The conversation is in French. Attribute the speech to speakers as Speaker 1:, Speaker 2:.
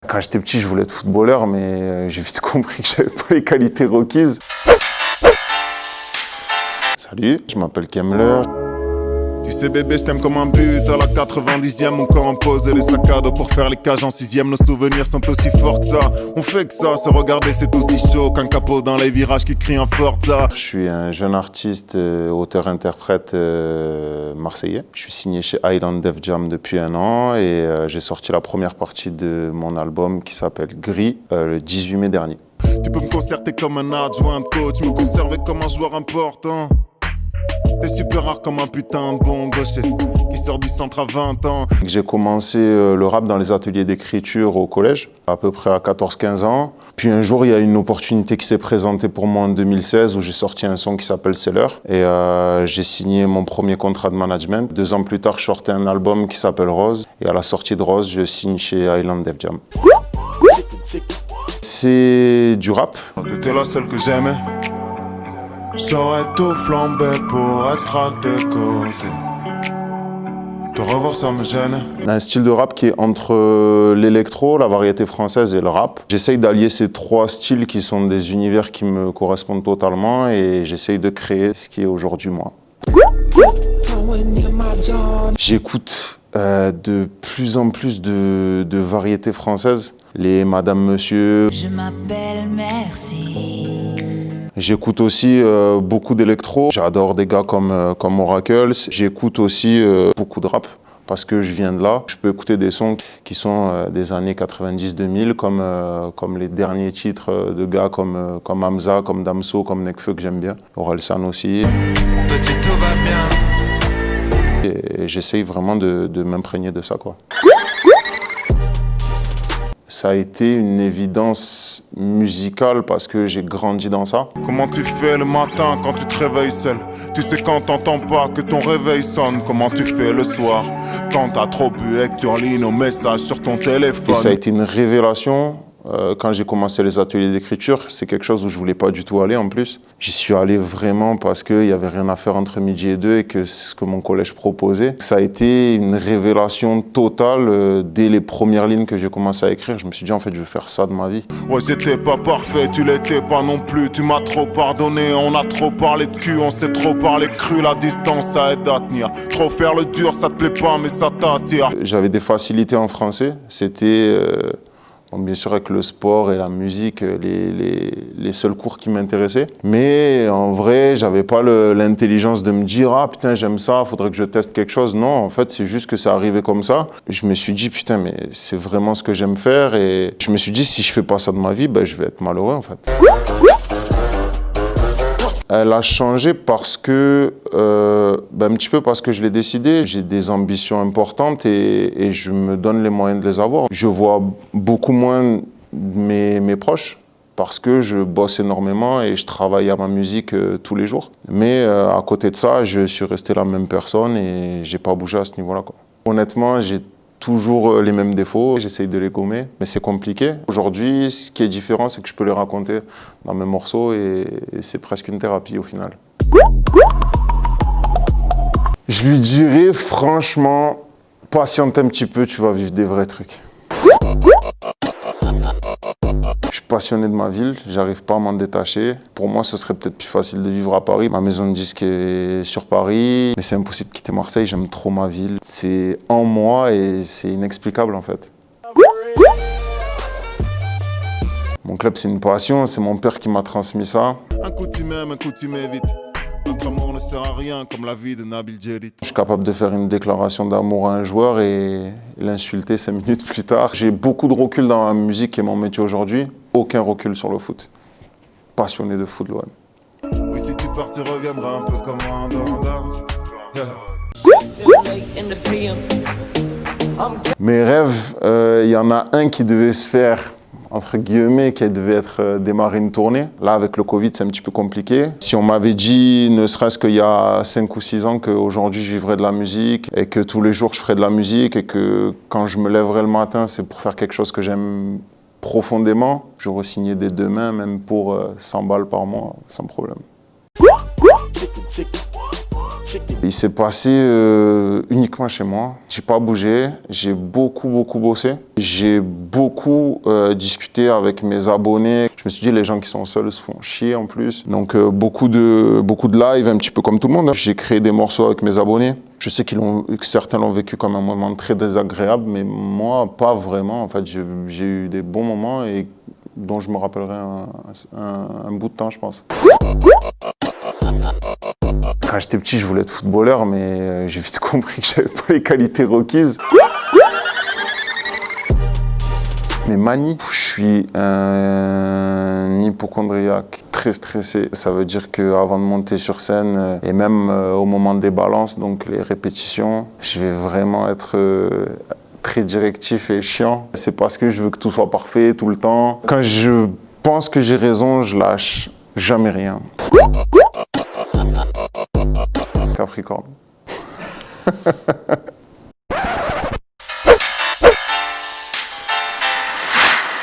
Speaker 1: Quand j'étais petit, je voulais être footballeur, mais j'ai vite compris que j'avais pas les qualités requises. Salut, je m'appelle Kemmler.
Speaker 2: Tu sais bébé, je t'aime comme un but à la 90e. Mon corps imposé les sacs à dos pour faire les cages en 6e. Nos souvenirs sont aussi forts que ça. On fait que ça, se regarder c'est aussi chaud qu'un capot dans les virages qui crie un Forza.
Speaker 1: Je suis un jeune artiste, auteur-interprète marseillais. Je suis signé chez Island Def Jam depuis 1 an et j'ai sorti la première partie de mon album qui s'appelle Gris le 18 mai dernier.
Speaker 2: Tu peux me concerter comme un adjoint de coach, me conserver comme un joueur important. T'es super rare comme un putain de bon gaucher qui sort du centre à 20 ans.
Speaker 1: J'ai commencé le rap dans les ateliers d'écriture au collège, à peu près à 14-15 ans. Puis un jour, il y a une opportunité qui s'est présentée pour moi en 2016 où j'ai sorti un son qui s'appelle Seller. Et j'ai signé mon premier contrat de management. 2 ans plus tard, je sortais un album qui s'appelle Rose. Et à la sortie de Rose, je signe chez Island Def Jam. C'est du rap.
Speaker 2: T'étais la seule que j'aimais. J'aurais tout flambé pour être à tes côtés. Te revoir ça me gêne.
Speaker 1: Un style de rap qui est entre l'électro, la variété française et le rap. J'essaye d'allier ces 3 styles qui sont des univers qui me correspondent totalement et j'essaye de créer ce qui est aujourd'hui moi. J'écoute de plus en plus de variétés françaises. Les Madame Monsieur.
Speaker 3: Je m'appelle Merci.
Speaker 1: J'écoute aussi beaucoup d'électro. J'adore des gars comme Oracles. J'écoute aussi beaucoup de rap parce que je viens de là. Je peux écouter des sons qui sont des années 90-2000 comme les derniers titres de gars comme Hamza, comme Damso, comme Nekfeu que j'aime bien. Orelsan aussi.
Speaker 2: Petit, tout va bien.
Speaker 1: Et j'essaye vraiment de m'imprégner de ça, quoi. Ça a été une évidence musicale parce que j'ai grandi dans ça.
Speaker 2: Comment tu fais le matin quand tu te réveilles seul? Tu sais quand t'entends pas que ton réveil sonne. Comment tu fais le soir quand t'as trop bu et que tu relis nos messages sur ton téléphone?
Speaker 1: Et ça a été une révélation quand j'ai commencé les ateliers d'écriture. C'est quelque chose où je voulais pas du tout aller en plus. J'y suis allé vraiment parce qu'il y avait rien à faire entre midi et 2 et que ce que mon collège proposait. Ça a été une révélation totale dès les premières lignes que j'ai commencé à écrire. Je me suis dit en fait je veux faire ça de ma vie.
Speaker 2: Ouais, j'étais pas parfait, tu l'étais pas non plus. Tu m'as trop pardonné, on a trop parlé de cul, on s'est trop parlé cru. La distance ça aide à tenir. Trop faire le dur, ça te plaît pas mais ça t'attire.
Speaker 1: J'avais des facilités en français. C'était bon, bien sûr avec le sport et la musique, les seuls cours qui m'intéressaient. Mais en vrai, j'avais pas l'intelligence de me dire « Ah putain, j'aime ça, faudrait que je teste quelque chose ». Non, en fait, c'est juste que c'est arrivé comme ça. Je me suis dit « Putain, mais c'est vraiment ce que j'aime faire ». Et je me suis dit « Si je fais pas ça de ma vie, ben, je vais être malheureux en fait ». Elle a changé parce que, un petit peu parce que je l'ai décidé. J'ai des ambitions importantes et je me donne les moyens de les avoir. Je vois beaucoup moins mes proches parce que je bosse énormément et je travaille à ma musique tous les jours. Mais à côté de ça, je suis resté la même personne et j'ai pas bougé à ce niveau-là, quoi. Honnêtement, j'ai toujours les mêmes défauts, j'essaye de les gommer, mais c'est compliqué. Aujourd'hui, ce qui est différent, c'est que je peux les raconter dans mes morceaux et c'est presque une thérapie au final. Je lui dirais franchement, patiente un petit peu, tu vas vivre des vrais trucs. Je suis passionné de ma ville, j'arrive pas à m'en détacher. Pour moi, ce serait peut-être plus facile de vivre à Paris. Ma maison de disque est sur Paris, mais c'est impossible de quitter Marseille, j'aime trop ma ville. C'est en moi et c'est inexplicable en fait. Mon club, c'est une passion, c'est mon père qui m'a transmis ça.
Speaker 2: Un coup tu m'aimes, un coup tu m'évites. Notre amour ne sert à rien comme la vie de Nabil Djelit.
Speaker 1: Je suis capable de faire une déclaration d'amour à un joueur et l'insulter 5 minutes plus tard. J'ai beaucoup de recul dans la musique et mon métier aujourd'hui. Aucun recul sur le foot. Passionné de foot, l'OM.
Speaker 2: Oui, si tu pars, tu reviendras un peu comme un dindon. Yeah.
Speaker 1: Mes rêves, y en a un qui devait se faire, entre guillemets, qui devait être démarrer une tournée. Là, avec le Covid, c'est un petit peu compliqué. Si on m'avait dit, ne serait-ce qu'il y a 5 ou 6 ans, qu'aujourd'hui je vivrais de la musique et que tous les jours je ferais de la musique et que quand je me lèverais le matin, c'est pour faire quelque chose que j'aime profondément, j'aurais signé dès demain, même pour 100 balles par mois, sans problème. Il s'est passé uniquement chez moi. J'ai pas bougé, j'ai beaucoup bossé. J'ai beaucoup discuté avec mes abonnés. Je me suis dit, les gens qui sont seuls se font chier en plus. Donc beaucoup de live, un petit peu comme tout le monde. J'ai créé des morceaux avec mes abonnés. Je sais que certains l'ont vécu comme un moment très désagréable, mais moi, pas vraiment. En fait, j'ai eu des bons moments et dont je me rappellerai un bout de temps, je pense. Quand j'étais petit, je voulais être footballeur, mais j'ai vite compris que j'avais pas les qualités requises. Mais manie, je suis un hypocondriaque très stressé. Ça veut dire qu'avant de monter sur scène, et même au moment des balances, donc les répétitions, je vais vraiment être très directif et chiant. C'est parce que je veux que tout soit parfait tout le temps. Quand je pense que j'ai raison, je lâche jamais rien. Capricorne.